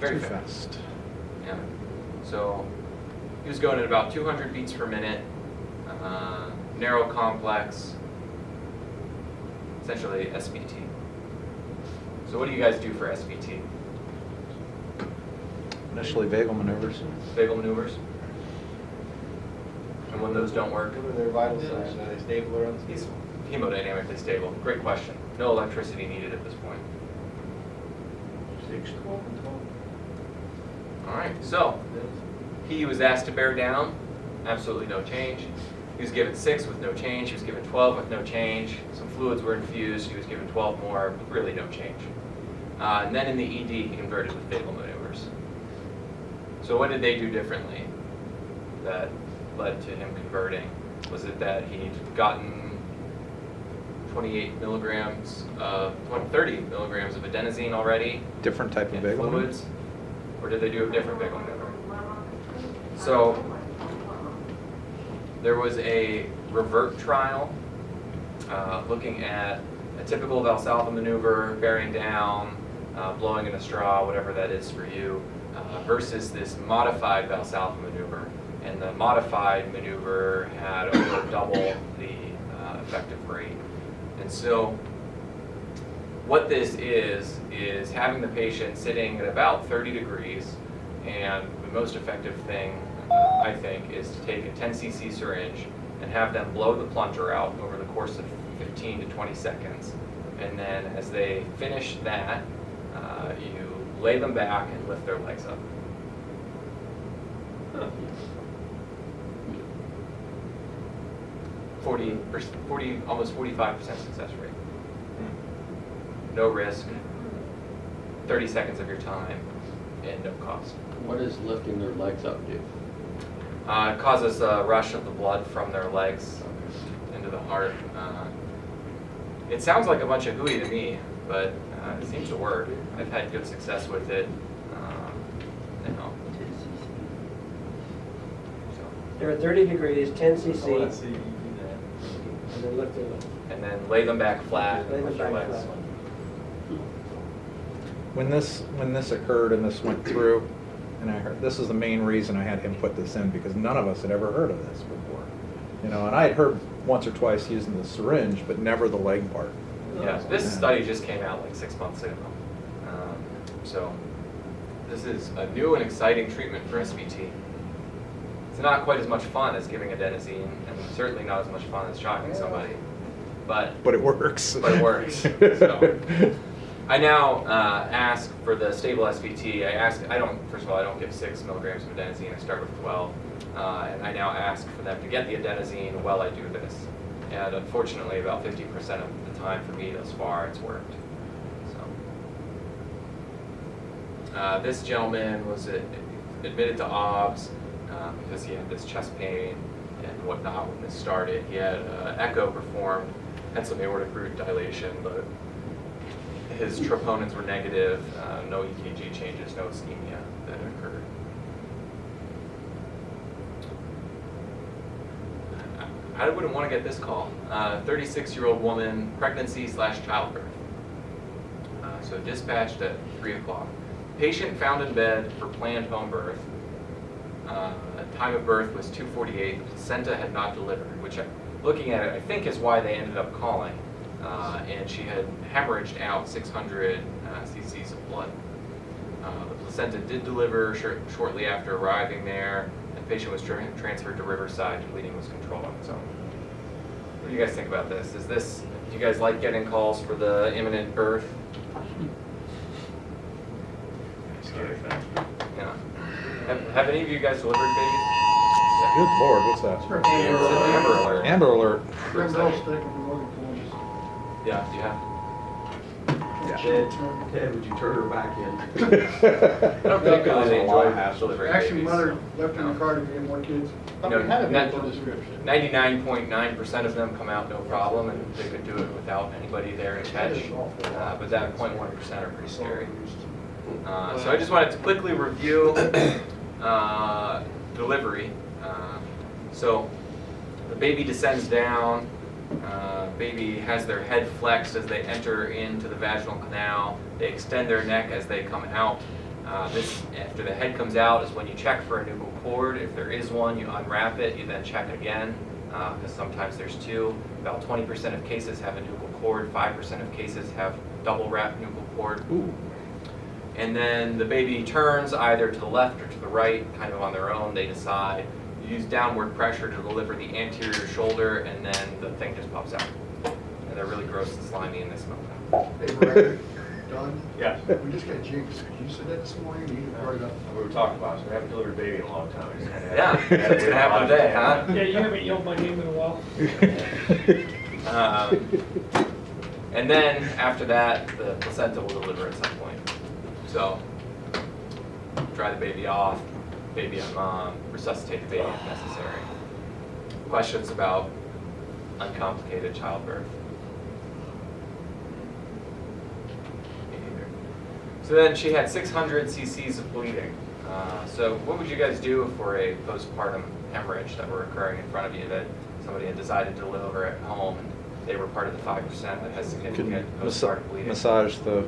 very Too fast. Yeah. So he was going at about 200 beats per minute, narrow complex, essentially SVT. So what do you guys do for SVT? Initially vagal maneuvers. Vagal maneuvers? And when those don't work? What are their vital signs? Are they stable or unstable? He's hemodynamically stable. Great question. No electricity needed at this point. 6, 12, and 12. All right, so he was asked to bear down, absolutely no change. He was given 6 with no change. He was given 12 with no change. Some fluids were infused. He was given 12 more, but really no change. And then in the ED, he converted with vagal maneuvers. So what did they do differently that led to him converting? Was it that he'd gotten 28 milligrams, 30 milligrams of adenosine already? Different type of in vagal maneuver? fluids? Or did they do a different vagal maneuver? So there was a revert trial looking at a typical Valsalva maneuver, bearing down, blowing in a straw, whatever that is for you, versus this modified Valsalva maneuver. And the modified maneuver had over double the effective rate. And so what this is having the patient sitting at about 30 degrees, and the most effective thing, I think, is to take a 10 cc syringe and have them blow the plunger out over the course of 15 to 20 seconds. And then as they finish that, you lay them back and lift their legs up. Almost 45% success rate. No risk, 30 seconds of your time, and no cost. What does lifting their legs up do? It causes a rush of the blood from their legs into the heart. It sounds like a bunch of hooey to me, but it seems to work. I've had good success with it. So, They're at 30 degrees, 10 cc, Oh, let's see you do that. and then lift it up. and then lay them back flat Lay them with your back legs. flat. When this occurred and this went through, and I heard, this is the main reason I had him put this in, because none of us had ever heard of this before. You know, and I had heard once or twice using the syringe, but never the leg part. Yeah, this study just came out like 6 months ago. So this is a new and exciting treatment for SVT. It's not quite as much fun as giving adenosine, and certainly not as much fun as shocking somebody, but But it works. it works. So I now ask for the stable SVT. First of all, I don't give 6 milligrams of adenosine. I start with 12. And I now ask for them to get the adenosine while I do this. And unfortunately, about 50% of the time for me thus far, it's worked. So this gentleman was admitted to OBS because he had this chest pain and whatnot when this started. He had echo performed, had some aortic root dilation, but his troponins were negative, no EKG changes, no ischemia that occurred. I wouldn't want to get this call. 36-year-old woman, pregnancy/childbirth. So dispatched at 3 o'clock. Patient found in bed for planned home birth. Time of birth was 2:48. The placenta had not delivered, which, looking at it, I think is why they ended up calling. And she had hemorrhaged out 600 cc's of blood. The placenta did deliver shortly after arriving there. The patient was transferred to Riverside. Bleeding was controlled on its own. What do you guys think about this? Do you guys like getting calls for the imminent birth? Yeah. Have any of you guys delivered babies? Good Lord, what's that? It's an Amber Alert. Amber Alert. For exciting. Yeah, do you have? Ted, would you turn her back in? I don't particularly There's a lot of enjoy hassle. delivering Actually, babies. mother left in the car to get more kids. You know, had a net- medical description. 99.9% of them come out no problem, and they could do it without anybody there to catch. But that 0.1% are pretty scary. So I just wanted to quickly review delivery. So the baby descends down. Baby has their head flexed as they enter into the vaginal canal. They extend their neck as they come out. This, after the head comes out, is when you check for a nuchal cord. If there is one, you unwrap it, you then check again, because sometimes there's two. About 20% of cases have a nuchal cord, 5% of cases have double wrapped nuchal cord. Ooh. And then the baby turns either to the left or to the right, kind of on their own, they decide. You use downward pressure to deliver the anterior shoulder, and then the thing just pops out. And they're really gross and slimy, and they smell bad. Hey, Brad, Don? Yeah. We just got jinxed. You said that this morning, you brought it up. We were talking about it, so we haven't delivered a baby in a long time. It's kinda- Yeah, so it's gonna happen today, huh? Yeah, you haven't yelled my name in a while. And then after that, the placenta will deliver at some point. So, dry the baby off, baby on mom, resuscitate the baby if necessary. Questions about uncomplicated childbirth? Me neither. So then she had 600 cc's of bleeding. So what would you guys do for a postpartum hemorrhage that were occurring in front of you that somebody had decided to deliver at home and they were part of the 5% that has significant postpartum bleeding? Massage the